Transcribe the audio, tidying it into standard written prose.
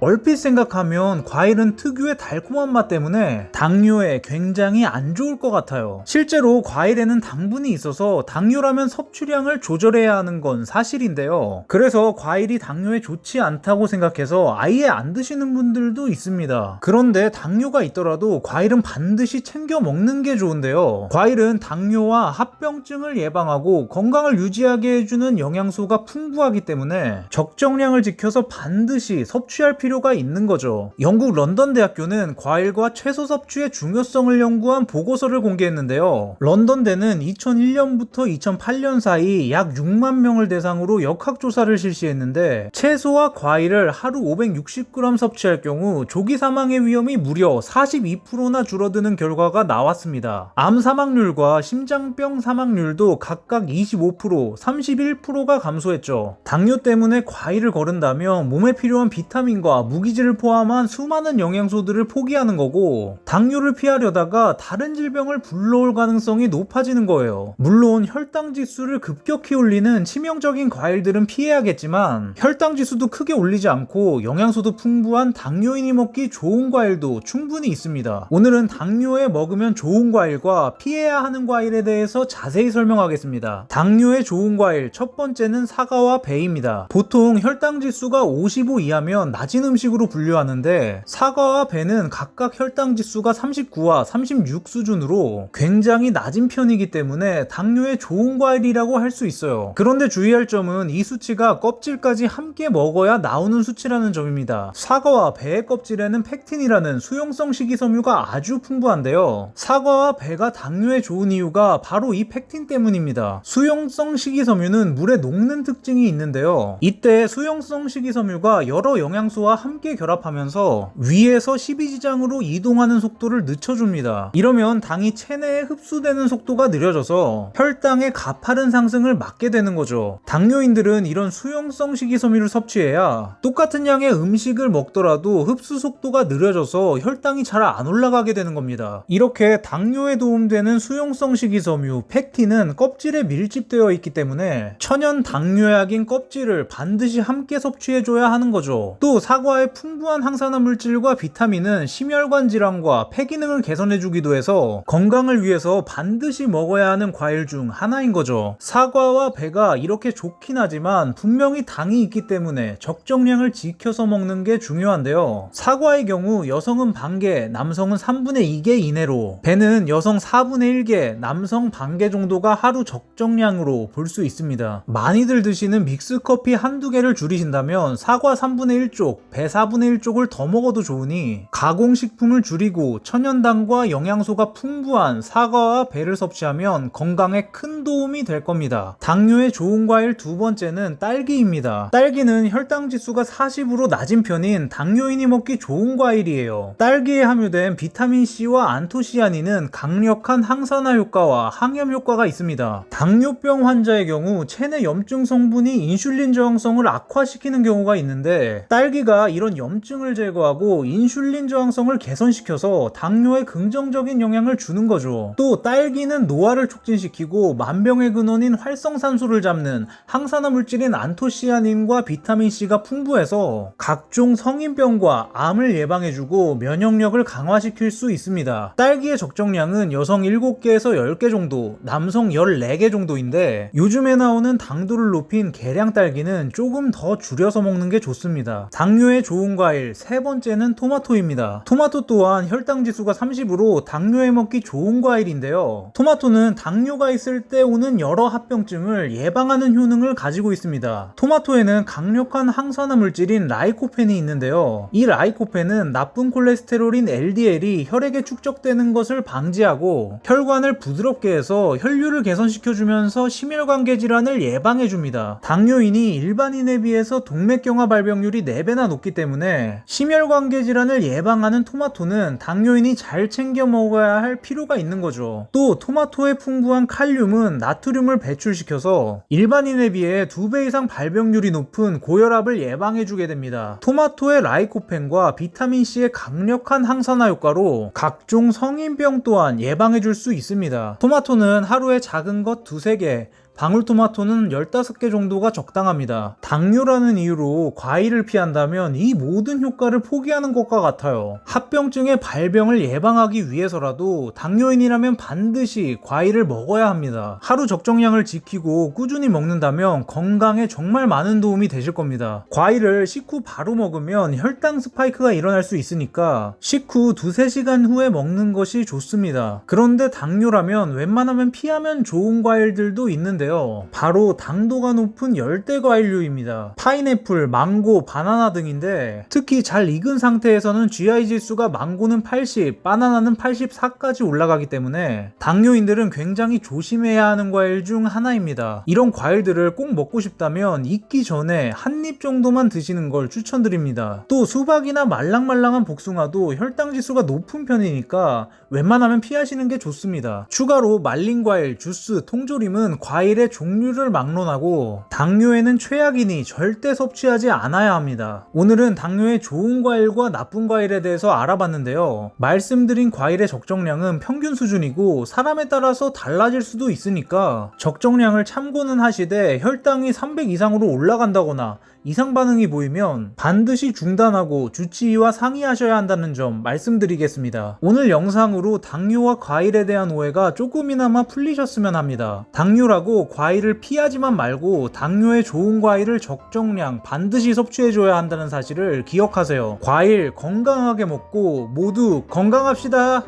얼핏 생각하면 과일은 특유의 달콤한 맛 때문에 당뇨에 굉장히 안 좋을 것 같아요. 실제로 과일에는 당분이 있어서 당뇨라면 섭취량을 조절해야 하는 건 사실인데요. 그래서 과일이 당뇨에 좋지 않다고 생각해서 아예 안 드시는 분들도 있습니다. 그런데 당뇨가 있더라도 과일은 반드시 챙겨 먹는 게 좋은데요. 과일은 당뇨와 합병증을 예방하고 건강을 유지하게 해주는 영양소가 풍부하기 때문에 적정량을 지켜서 반드시 섭취할 필요가 있는 거죠. 영국 런던 대학교는 과일과 채소 섭취의 중요성을 연구한 보고서를 공개했는데요. 런던대는 2001년부터 2008년 사이 약 6만 명을 대상으로 역학조사를 실시했는데 채소와 과일을 하루 560g 섭취할 경우 조기 사망의 위험이 무려 42%나 줄어드는 결과가 나왔습니다. 암 사망률과 심장병 사망률도 각각 25%, 31%가 감소했죠. 당뇨 때문에 과일을 거른다면 몸에 필요한 비타민과 무기질을 포함한 수많은 영양소들을 포기하는 거고 당뇨를 피하려다가 다른 질병을 불러올 가능성이 높아지는 거예요. 물론 혈당 지수를 급격히 올리는 치명적인 과일들은 피해야겠지만 혈당 지수도 크게 올리지 않고 영양소도 풍부한 당뇨인이 먹기 좋은 과일도 충분히 있습니다. 오늘은 당뇨에 먹으면 좋은 과일과 피해야 하는 과일에 대해서 자세히 설명하겠습니다. 당뇨에 좋은 과일 첫 번째는 사과와 배입니다. 보통 혈당 지수가 55 이하면 낮은 음식으로 분류하는데 사과와 배는 각각 혈당 지수가 39와 36 수준으로 굉장히 낮은 편이기 때문에 당뇨에 좋은 과일이라고 할 수 있어요. 그런데 주의할 점은 이 수치가 껍질까지 함께 먹어야 나오는 수치라는 점입니다. 사과와 배의 껍질에는 펙틴이라는 수용성 식이섬유가 아주 풍부한데요. 사과와 배가 당뇨에 좋은 이유가 바로 이 펙틴 때문입니다. 수용성 식이섬유는 물에 녹는 특징이 있는데요. 이때 수용성 식이섬유가 여러 영양소와 함께 결합하면서 위에서 12지장으로 이동하는 속도를 늦춰줍니다. 이러면 당이 체내에 흡수되는 속도가 느려져서 혈당의 가파른 상승을 막게 되는 거죠. 당뇨인들은 이런 수용성 식이섬유를 섭취해야 똑같은 양의 음식을 먹더라도 흡수 속도가 느려져서 혈당이 잘 안 올라가게 되는 겁니다. 이렇게 당뇨에 도움되는 수용성 식이섬유 펙틴은 껍질에 밀집되어 있기 때문에 천연 당뇨약인 껍질을 반드시 함께 섭취해줘야 하는 거죠. 또 사과의 풍부한 항산화 물질과 비타민은 심혈관 질환과 폐 기능을 개선해주기도 해서 건강을 위해서 반드시 먹어야 하는 과일 중 하나인 거죠. 사과와 배가 이렇게 좋긴 하지만 분명히 당이 있기 때문에 적정량을 지켜서 먹는 게 중요한데요. 사과의 경우 여성은 반개, 남성은 3분의 2개 이내로, 배는 여성 4분의 1개, 남성 반개 정도가 하루 적정량으로 볼 수 있습니다. 많이들 드시는 믹스커피 한두 개를 줄이신다면 사과 3분의 1쪽, 배 4분의 1쪽을 더 먹어도 좋으니 가공식품을 줄이고 천연당과 영양소가 풍부한 사과와 배를 섭취하면 건강에 큰 도움이 될 겁니다. 당뇨에 좋은 과일 두 번째는 딸기입니다. 딸기는 혈당 지수가 40으로 낮은 편인 당뇨인이 먹기 좋은 과일이에요. 딸기에 함유된 비타민C와 안토시아닌은 강력한 항산화 효과와 항염 효과가 있습니다. 당뇨병 환자의 경우 체내 염증 성분이 인슐린 저항성을 악화시키는 경우가 있는데 딸기가 이런 염증을 제거하고 인슐린 저항성을 개선시켜서 당뇨에 긍정적인 영향을 주는 거죠. 또 딸기는 노화를 촉진시키고 만병의 근원인 활성산소를 잡는 항산화 물질인 안토시아닌과 비타민C가 풍부해서 각종 성인병과 암을 예방해주고 면역력을 강화시킬 수 있습니다. 딸기의 적정량은 여성 7개에서 10개 정도, 남성 14개 정도인데 요즘에 나오는 당도를 높인 계량 딸기는 조금 더 줄여서 먹는 게 좋습니다. 당뇨에 좋은 과일 세 번째는 토마토입니다. 토마토 또한 혈당 지수가 30으로 당뇨에 먹기 좋은 과일인데요. 토마토는 당뇨가 있을 때 오는 여러 합병증을 예방하는 효능을 가지고 있습니다. 토마토에는 강력한 항산화 물질인 라이코펜이 있는데요. 이 라이코펜은 나쁜 콜레스테롤인 LDL이 혈액에 축적되는 것을 방지하고 혈관을 부드럽게 해서 혈류를 개선시켜주면서 심혈관계 질환을 예방해줍니다. 당뇨인이 일반인에 비해서 동맥경화 발병률이 4배나 높기 때문에 심혈관계 질환을 예방하는 토마토는 당뇨인이 잘 챙겨 먹어야 할 필요가 있는 거죠. 또 토마토에 풍부한 칼륨은 나트륨을 배출시켜서 일반인에 비해 2배 이상 발병률이 높은 고혈압을 예방해주게 됩니다. 토마토의 라이코펜과 비타민C의 강력한 항산화 효과로 각종 성인병 또한 예방해줄 수 있습니다. 토마토는 하루에 작은 것 2-3개, 방울토마토는 15개 정도가 적당합니다. 당뇨라는 이유로 과일을 피한다면 이 모든 효과를 포기하는 것과 같아요. 합병증의 발병을 예방하기 위해서라도 당뇨인이라면 반드시 과일을 먹어야 합니다. 하루 적정량을 지키고 꾸준히 먹는다면 건강에 정말 많은 도움이 되실 겁니다. 과일을 식후 바로 먹으면 혈당 스파이크가 일어날 수 있으니까 식후 2-3시간 후에 먹는 것이 좋습니다. 그런데 당뇨라면 웬만하면 피하면 좋은 과일들도 있는데요. 바로 당도가 높은 열대 과일류입니다. 파인애플, 망고, 바나나 등인데 특히 잘 익은 상태에서는 GI 지수가 망고는 80, 바나나는 84까지 올라가기 때문에 당뇨인들은 굉장히 조심해야 하는 과일 중 하나입니다. 이런 과일들을 꼭 먹고 싶다면 익기 전에 한 입 정도만 드시는 걸 추천드립니다. 또 수박이나 말랑말랑한 복숭아도 혈당 지수가 높은 편이니까 웬만하면 피하시는 게 좋습니다. 추가로 말린 과일, 주스, 통조림은 과일의 종류를 막론하고 당뇨에는 최악이니 절대 섭취하지 않아야 합니다. 오늘은 당뇨에 좋은 과일과 나쁜 과일에 대해서 알아봤는데요. 말씀드린 과일의 적정량은 평균 수준이고 사람에 따라서 달라질 수도 있으니까 적정량을 참고는 하시되 혈당이 300 이상으로 올라간다거나 이상 반응이 보이면 반드시 중단하고 주치의와 상의하셔야 한다는 점 말씀드리겠습니다. 오늘 영상으로 당뇨와 과일에 대한 오해가 조금이나마 풀리셨으면 합니다. 당뇨라고 과일을 피하지만 말고 당뇨에 좋은 과일을 적정량 반드시 섭취해줘야 한다는 사실을 기억하세요. 과일 건강하게 먹고 모두 건강합시다.